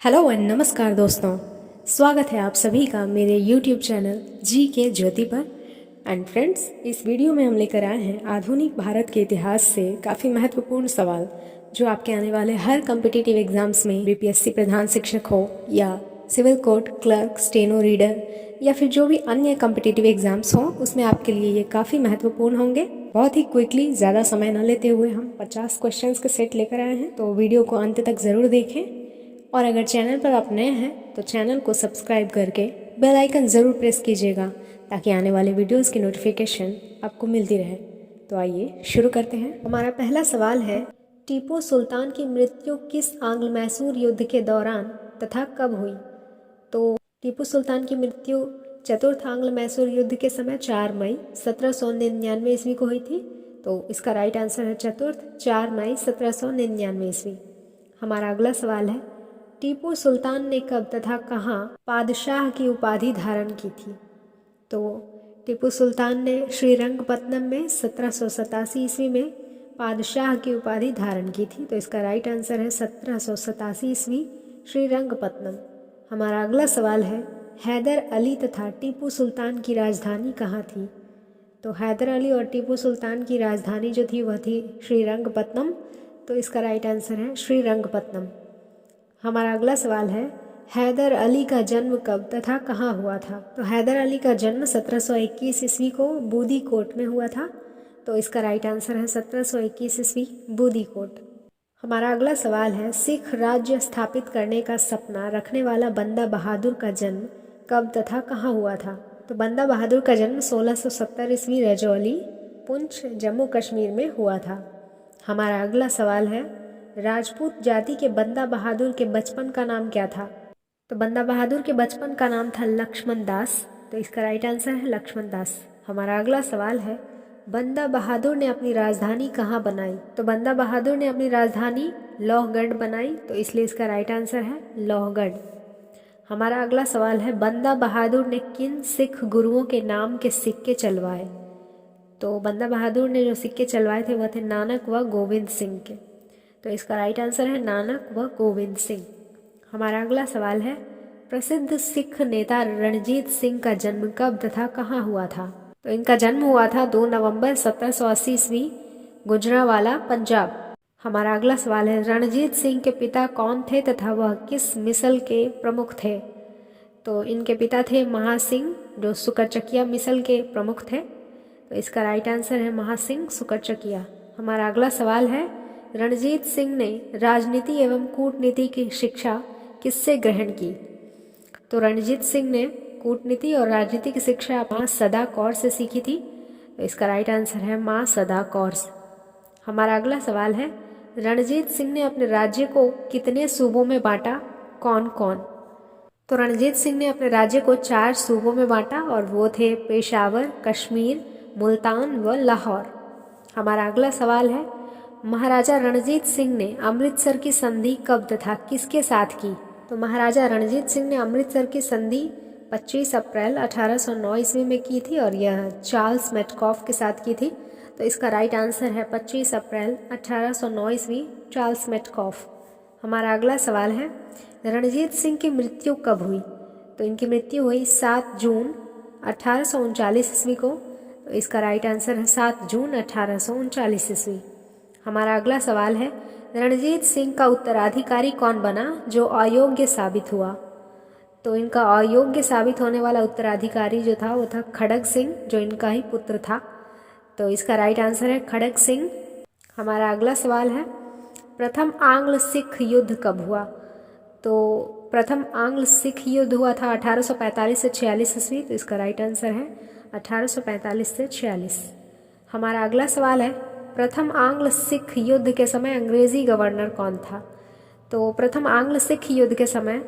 Hello and नमस्कार दोस्तों। स्वागत है आप सभी का मेरे YouTube चैनल जी के ज्योति पर। एंड फ्रेंड्स, इस वीडियो में हम लेकर आए हैं आधुनिक भारत के इतिहास से काफ़ी महत्वपूर्ण सवाल जो आपके आने वाले हर कम्पिटिटिव एग्जाम्स में बीपीएससी प्रधान शिक्षक हो या civil court clerk steno reader या फिर जो भी अन्य कम्पिटिटिव एग्जाम्स हों उसमें आपके लिए ये काफ़ी महत्वपूर्ण होंगे। बहुत ही क्विकली, ज़्यादा समय न लेते हुए हम 50 क्वेश्चंस के सेट लेकर आए हैं, तो वीडियो को अंत तक ज़रूर देखें। और अगर चैनल पर आप नए हैं तो चैनल को सब्सक्राइब करके बेल आइकन ज़रूर प्रेस कीजिएगा ताकि आने वाले वीडियोस की नोटिफिकेशन आपको मिलती रहे। तो आइए शुरू करते हैं। हमारा पहला सवाल है, टीपू सुल्तान की मृत्यु किस आंग्ल मैसूर युद्ध के दौरान तथा कब हुई? तो टीपू सुल्तान की मृत्यु चतुर्थ आंग्ल मैसूर युद्ध के समय 4 मई 1799 ईस्वी को हुई थी। तो इसका राइट आंसर है चतुर्थ 4 मई 1799 ईस्वी। हमारा अगला सवाल है, टीपू सुल्तान ने कब तथा कहाँ पादशाह की उपाधि धारण की थी? तो टीपू सुल्तान ने श्रीरंगपत्तनम में 1787 ईस्वी में पादशाह की उपाधि धारण की थी। तो इसका राइट आंसर है 1787 ईस्वी श्रीरंगपत्तनम। हमारा अगला सवाल है, हैदर अली तथा टीपू सुल्तान की राजधानी कहाँ थी? तो हैदर अली और टीपू सुल्तान की राजधानी जो थी वह थी श्रीरंगपत्तनम। तो इसका राइट आंसर है श्रीरंगपत्तनम। हमारा अगला सवाल है, हैदर अली का जन्म कब तथा कहाँ हुआ था? तो हैदर अली का जन्म 1721 ईस्वी को बूदी कोट में हुआ था। तो इसका राइट आंसर है 1721 ईस्वी बूदी कोट। हमारा अगला सवाल है, सिख राज्य स्थापित करने का सपना रखने वाला बंदा बहादुर का जन्म कब तथा कहाँ हुआ था? तो बंदा बहादुर का जन्म 1670 ईस्वी रजौली, पुंछ, जम्मू कश्मीर में हुआ था। हमारा अगला सवाल है, राजपूत जाति के बंदा बहादुर के बचपन का नाम क्या था? तो बंदा बहादुर के बचपन का नाम था लक्ष्मण दास। तो इसका राइट आंसर है लक्ष्मण दास। हमारा अगला सवाल है, बंदा बहादुर ने अपनी राजधानी कहाँ बनाई? तो बंदा बहादुर ने अपनी राजधानी लोहगढ़ बनाई। तो इसलिए इसका राइट आंसर है लोहगढ़। हमारा अगला सवाल है, बंदा बहादुर ने किन सिख गुरुओं के नाम के सिक्के चलवाए? तो बंदा बहादुर ने जो सिक्के चलवाए थे वह थे नानक व गोविंद सिंह के। तो इसका राइट आंसर है नानक व गोविंद सिंह। हमारा अगला सवाल है, प्रसिद्ध सिख नेता रणजीत सिंह का जन्म कब तथा कहाँ हुआ था? तो इनका जन्म हुआ था 2 नवंबर 1780 ईस्वी गुजरांवाला, पंजाब। हमारा अगला सवाल है, रणजीत सिंह के पिता कौन थे तथा वह किस मिसल के प्रमुख थे? तो इनके पिता थे महासिंह जो सुकरचकिया मिसल के प्रमुख थे। तो इसका राइट आंसर है महासिंह सुकरचकिया। हमारा अगला सवाल है, रणजीत सिंह ने राजनीति एवं कूटनीति की शिक्षा किससे ग्रहण की? तो रणजीत सिंह ने कूटनीति और राजनीति की शिक्षा माँ सदा कौर से सीखी थी। तो इसका राइट आंसर है माँ सदा कौर से। हमारा अगला सवाल है, रणजीत सिंह ने अपने राज्य को कितने सूबों में बांटा? कौन कौन? तो रणजीत सिंह ने अपने राज्य को 4 सूबों में बांटा और वो थे पेशावर, कश्मीर, मुल्तान व लाहौर। हमारा अगला सवाल है, महाराजा रणजीत सिंह ने अमृतसर की संधि कब तथा किसके साथ की? तो महाराजा रणजीत सिंह ने अमृतसर की संधि 25 अप्रैल 1809 ईस्वी में की थी और यह चार्ल्स मेटकॉफ के साथ की थी। तो इसका राइट आंसर है 25 अप्रैल 1809 ईस्वी, चार्ल्स मेटकॉफ। हमारा अगला सवाल है, रणजीत सिंह की मृत्यु कब हुई? तो इनकी मृत्यु हुई 7 जून 1839 ईस्वी को। तो इसका राइट आंसर है 7 जून 1839 ईस्वी। हमारा अगला सवाल है, रणजीत सिंह का उत्तराधिकारी कौन बना जो अयोग्य साबित हुआ? तो इनका अयोग्य साबित होने वाला उत्तराधिकारी जो था वो था खड़ग सिंह जो इनका ही पुत्र था। तो इसका राइट आंसर है खड़ग सिंह। हमारा अगला सवाल है, प्रथम आंग्ल सिख युद्ध कब हुआ? तो प्रथम आंग्ल सिख युद्ध हुआ था 1845 से 46 ईस्वी। तो इसका राइट आंसर है 1845 से 46। हमारा अगला सवाल है, प्रथम आंग्ल सिख युद्ध के समय अंग्रेजी गवर्नर कौन था? तो प्रथम आंग्ल सिख युद्ध के समय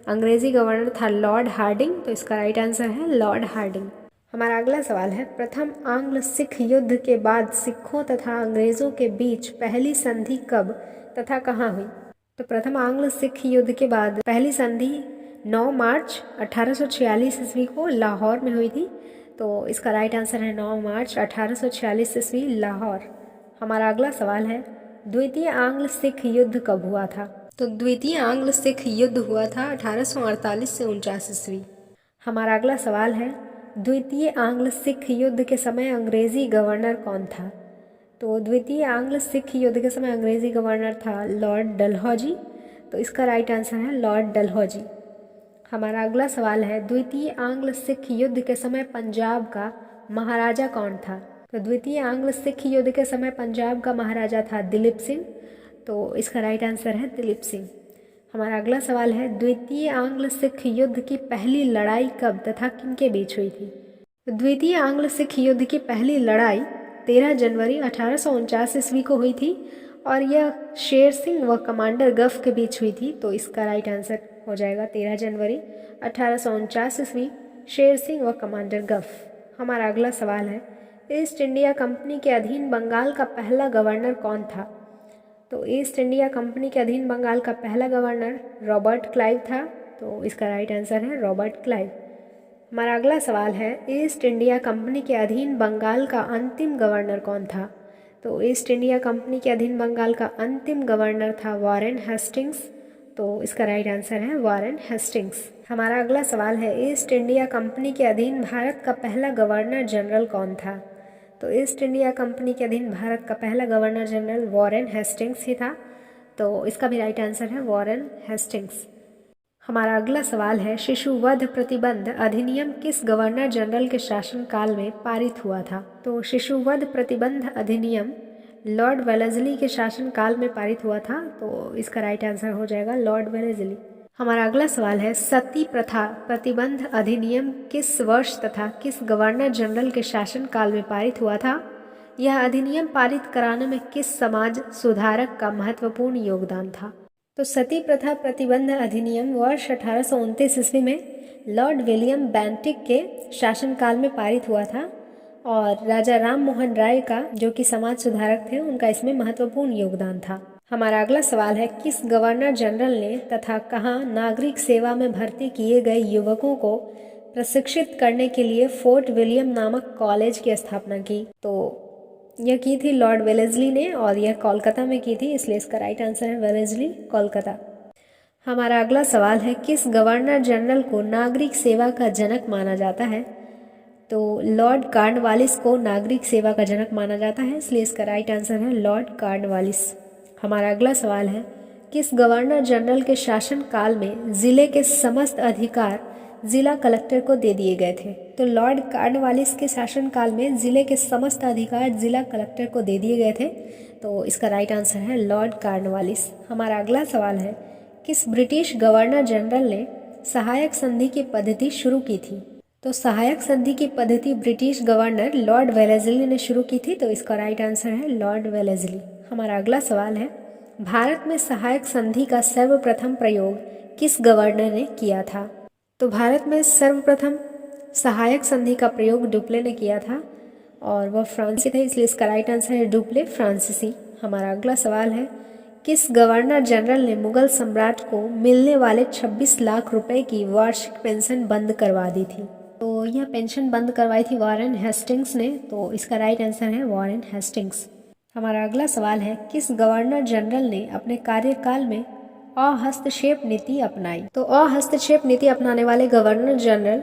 अंग्रेजी गवर्नर था लॉर्ड हार्डिंग। तो इसका राइट आंसर है लॉर्ड हार्डिंग। हमारा अगला सवाल है, प्रथम आंग्ल सिख युद्ध के बाद सिखों तथा अंग्रेजों के बीच पहली संधि कब तथा कहाँ हुई? तो प्रथम आंग्ल सिख युद्ध के बाद पहली संधि 9 मार्च 1846 ईस्वी को लाहौर में हुई थी। तो इसका राइट आंसर है 9 मार्च 1846 ईस्वी, लाहौर। हमारा अगला सवाल है, द्वितीय आंग्ल सिख युद्ध कब हुआ था? तो द्वितीय आंग्ल सिख युद्ध हुआ था 1848 से 49 ईस्वी। हमारा अगला सवाल है, द्वितीय आंग्ल सिख युद्ध के समय अंग्रेजी गवर्नर कौन था? तो द्वितीय आंग्ल सिख युद्ध के समय अंग्रेजी गवर्नर था लॉर्ड डलहौजी। तो इसका राइट आंसर है लॉर्ड डलहौजी। हमारा अगला सवाल है, द्वितीय आंग्ल सिख युद्ध के समय पंजाब का महाराजा कौन था? तो द्वितीय आंग्ल सिख युद्ध के समय पंजाब का महाराजा था दिलीप सिंह। तो इसका राइट आंसर है दिलीप सिंह। हमारा अगला सवाल है, द्वितीय आंग्ल सिख युद्ध की पहली लड़ाई कब तथा किनके बीच हुई थी? तो द्वितीय आंग्ल सिख युद्ध की पहली लड़ाई 13 जनवरी 1849 ईस्वी को हुई थी और यह शेर सिंह व कमांडर गफ के बीच हुई थी। तो इसका राइट आंसर हो जाएगा 13 जनवरी 1849 ईस्वी, शेर सिंह व कमांडर गफ। हमारा अगला सवाल है, ईस्ट इंडिया कंपनी के अधीन बंगाल का पहला गवर्नर कौन था? तो ईस्ट इंडिया कंपनी के अधीन बंगाल का पहला गवर्नर रॉबर्ट क्लाइव था। तो इसका राइट आंसर है रॉबर्ट क्लाइव। हमारा अगला सवाल है, ईस्ट इंडिया कंपनी के अधीन बंगाल का अंतिम गवर्नर कौन था? तो ईस्ट इंडिया कंपनी के अधीन बंगाल का अंतिम गवर्नर था वॉरेन हेस्टिंग्स। तो इसका राइट आंसर है वॉरेन हेस्टिंग्स। हमारा अगला सवाल है, ईस्ट इंडिया कंपनी के अधीन भारत का पहला गवर्नर जनरल कौन था? तो ईस्ट इंडिया कंपनी के अधीन भारत का पहला गवर्नर जनरल वॉरेन हेस्टिंग्स ही था। तो इसका भी राइट आंसर है वॉरेन हेस्टिंग्स। हमारा अगला सवाल है, शिशुवध प्रतिबंध अधिनियम किस गवर्नर जनरल के शासनकाल में पारित हुआ था? तो शिशुवध प्रतिबंध अधिनियम लॉर्ड वेलेस्ली के शासनकाल में पारित हुआ था। तो इसका राइट आंसर हो जाएगा लॉर्ड वेलेस्ली। हमारा अगला सवाल है, सती प्रथा प्रतिबंध अधिनियम किस वर्ष तथा किस गवर्नर जनरल के शासनकाल में पारित हुआ था? यह अधिनियम पारित कराने में किस समाज सुधारक का महत्वपूर्ण योगदान था? तो सती प्रथा प्रतिबंध अधिनियम वर्ष 1829 ईस्वी में लॉर्ड विलियम बेंटिक के शासनकाल में पारित हुआ था और राजा राम मोहन राय का, जो कि समाज सुधारक थे, उनका इसमें महत्वपूर्ण योगदान था। हमारा अगला सवाल है, किस गवर्नर जनरल ने तथा कहाँ नागरिक सेवा में भर्ती किए गए युवकों को प्रशिक्षित करने के लिए फोर्ट विलियम नामक कॉलेज की स्थापना की? तो यह की थी लॉर्ड वेलेस्ली ने और यह कोलकाता में की थी, इसलिए इसका राइट आंसर है वेलेस्ली, कोलकाता। हमारा अगला सवाल है, किस गवर्नर जनरल को नागरिक सेवा का जनक माना जाता है? तो लॉर्ड कार्नवालिस को नागरिक सेवा का जनक माना जाता है, इसलिए इसका राइट आंसर है लॉर्ड कार्नवालिस। हमारा अगला सवाल है, किस गवर्नर जनरल के शासनकाल में जिले के समस्त अधिकार जिला कलेक्टर को दे दिए गए थे? तो लॉर्ड कार्नवालिस के शासनकाल में जिले के समस्त अधिकार जिला कलेक्टर को दे दिए गए थे। तो इसका राइट आंसर है लॉर्ड कार्नवालिस। हमारा अगला सवाल है, किस ब्रिटिश गवर्नर जनरल ने सहायक संधि की पद्धति शुरू की थी? तो सहायक संधि की पद्धति ब्रिटिश गवर्नर लॉर्ड वेलेस्ली ने शुरू की थी। तो इसका राइट आंसर है लॉर्ड वेलेस्ली। हमारा अगला सवाल है, भारत में सहायक संधि का सर्वप्रथम प्रयोग किस गवर्नर ने किया था? तो भारत में सर्वप्रथम सहायक संधि का प्रयोग डुप्ले ने किया था और वह फ्रांसीसी थे, इसलिए इसका राइट आंसर है डुप्ले, फ्रांसीसी। हमारा अगला सवाल है, किस गवर्नर जनरल ने मुगल सम्राट को मिलने वाले 26 लाख रुपए की वार्षिक पेंशन बंद करवा दी थी? तो यह पेंशन बंद करवाई थी वॉरेन हेस्टिंग्स ने। तो इसका राइट आंसर है वॉरेन हेस्टिंग्स। हमारा अगला सवाल है, किस गवर्नर जनरल ने अपने कार्यकाल में अहस्तक्षेप नीति अपनाई? तो अहस्तक्षेप नीति अपनाने वाले governor general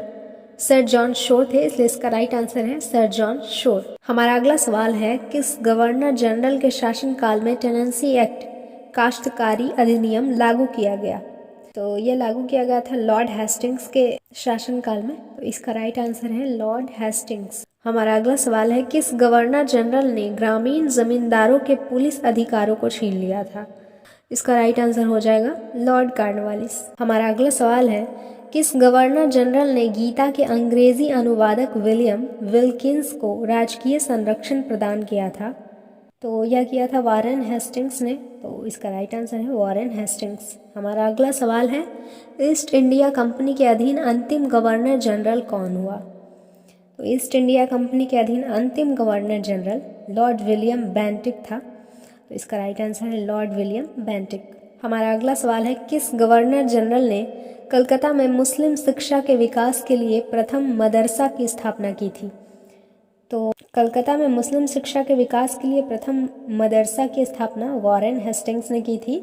sir John Shore थे, इसलिए इसका राइट आंसर है सर जॉन शोर। हमारा अगला सवाल है, किस गवर्नर जनरल के शासनकाल में टेनेंसी एक्ट काश्तकारी अधिनियम लागू किया गया? तो यह लागू किया गया था लॉर्ड हेस्टिंग्स के शासनकाल में। तो इसका राइट आंसर है लॉर्ड हेस्टिंग्स। हमारा अगला सवाल है, किस गवर्नर जनरल ने ग्रामीण जमींदारों के पुलिस अधिकारों को छीन लिया था? इसका राइट आंसर हो जाएगा लॉर्ड कार्नवालिस। हमारा अगला सवाल है, किस गवर्नर जनरल ने गीता के अंग्रेजी अनुवादक विलियम विल्किंस को राजकीय संरक्षण प्रदान किया था? तो यह किया था वॉरेन हेस्टिंग्स ने। तो इसका राइट आंसर है वॉरेन हेस्टिंग्स। हमारा अगला सवाल है, ईस्ट इंडिया कंपनी के अधीन अंतिम गवर्नर जनरल कौन हुआ? तो ईस्ट इंडिया कंपनी के अधीन अंतिम governor general Lord William Bentinck था। तो इसका राइट आंसर है लॉर्ड विलियम बेंटिक। हमारा अगला सवाल है, किस गवर्नर जनरल ने कलकत्ता में मुस्लिम शिक्षा के विकास के लिए प्रथम मदरसा की स्थापना की थी? तो कलकत्ता में मुस्लिम शिक्षा के विकास के लिए प्रथम मदरसा की स्थापना वॉरेन हेस्टिंग्स ने की थी।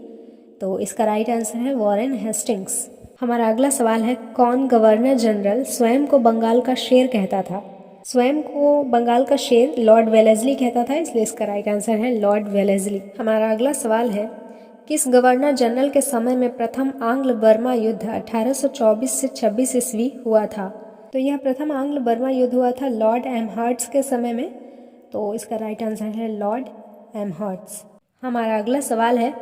तो इसका राइट आंसर है वॉरेन हेस्टिंग्स। हमारा अगला सवाल है, कौन गवर्नर जनरल स्वयं को बंगाल का शेर कहता था? स्वयं को बंगाल का शेर लॉर्ड वेलेस्ली कहता था, इसलिए इसका राइट आंसर है लॉर्ड वेलेस्ली। हमारा अगला सवाल है, किस गवर्नर जनरल के समय में प्रथम आंग्ल बर्मा युद्ध 1824 से 26 ईस्वी हुआ था? तो यह प्रथम आंग्ल बर्मा युद्ध हुआ था लॉर्ड एमहर्ट्स के समय में, तो इसका राइट आंसर है लॉर्ड एमहर्ट्स। हमारा अगला सवाल है,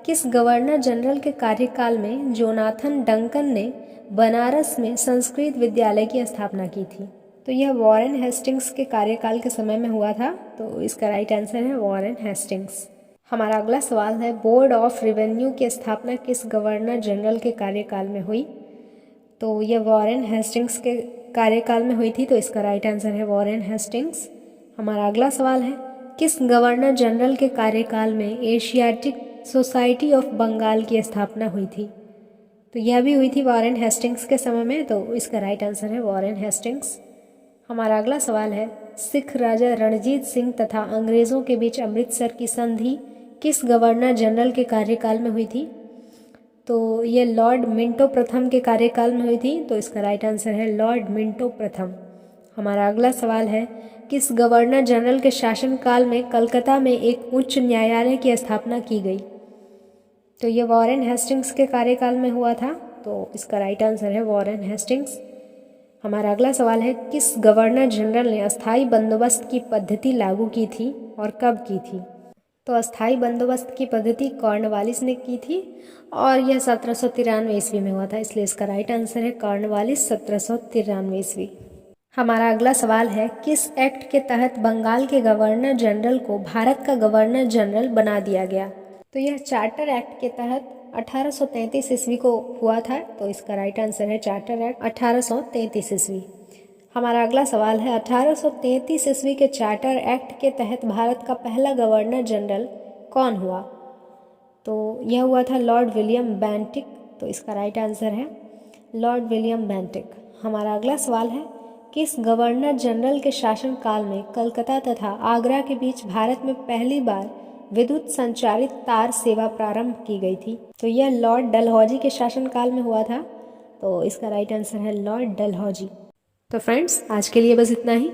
किस गवर्नर जनरल के कार्यकाल में जोनाथन डंकन ने बनारस में संस्कृत विद्यालय की स्थापना की थी? तो यह वॉरेन हेस्टिंग्स के कार्यकाल के समय में हुआ था, तो इसका राइट आंसर है वॉरेन हेस्टिंग्स। हमारा अगला सवाल है, बोर्ड ऑफ रेवेन्यू की स्थापना किस गवर्नर जनरल के कार्यकाल में हुई? तो यह वॉरेन हेस्टिंग्स के कार्यकाल में हुई थी, तो इसका राइट आंसर है वॉरेन हेस्टिंग्स। हमारा अगला सवाल है, किस गवर्नर जनरल के कार्यकाल में एशियाटिक सोसाइटी ऑफ बंगाल की स्थापना हुई थी? तो यह भी हुई थी वॉरेन हेस्टिंग्स के समय में, तो इसका राइट आंसर है वॉरेन हेस्टिंग्स। हमारा अगला सवाल है, सिख राजा रणजीत सिंह तथा अंग्रेज़ों के बीच अमृतसर की संधि किस गवर्नर जनरल के कार्यकाल में हुई थी? तो ये लॉर्ड मिंटो प्रथम के कार्यकाल में हुई थी, तो इसका राइट आंसर है लॉर्ड मिंटो प्रथम। हमारा अगला सवाल है, किस गवर्नर जनरल के शासनकाल में कलकत्ता में एक उच्च न्यायालय की स्थापना की गई? तो ये वॉरेन हेस्टिंग्स के कार्यकाल में हुआ था, तो इसका राइट आंसर है वॉरेन हेस्टिंग्स। हमारा अगला सवाल है, किस गवर्नर जनरल ने अस्थाई बंदोबस्त की पद्धति लागू की थी और कब की थी? तो अस्थाई बंदोबस्त की पद्धति कॉर्नवालिस ने की थी और यह 1793 ईस्वी में हुआ था, इसलिए इसका राइट आंसर है कॉर्नवालिस 1793 ईस्वी। हमारा अगला सवाल है, किस एक्ट के तहत बंगाल के गवर्नर जनरल को भारत का गवर्नर जनरल बना दिया गया? तो यह चार्टर एक्ट के तहत 1833 ईस्वी को हुआ था, तो इसका राइट आंसर है चार्टर एक्ट 1833 ईस्वी। हमारा अगला सवाल है, 1833 ईस्वी के चार्टर एक्ट के तहत भारत का पहला गवर्नर जनरल कौन हुआ? तो यह हुआ था लॉर्ड विलियम बेंटिक, तो इसका राइट आंसर है लॉर्ड विलियम बेंटिक। हमारा अगला सवाल है, किस गवर्नर जनरल के शासनकाल में कलकत्ता तथा आगरा के बीच भारत में पहली बार विद्युत संचालित तार सेवा प्रारंभ की गई थी? तो यह लॉर्ड डलहौजी के शासनकाल में हुआ था, तो इसका राइट आंसर है लॉर्ड डलहौजी। तो फ्रेंड्स, आज के लिए बस इतना ही।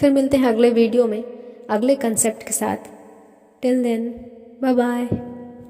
फिर मिलते हैं अगले वीडियो में अगले कंसेप्ट के साथ। Till then, bye bye.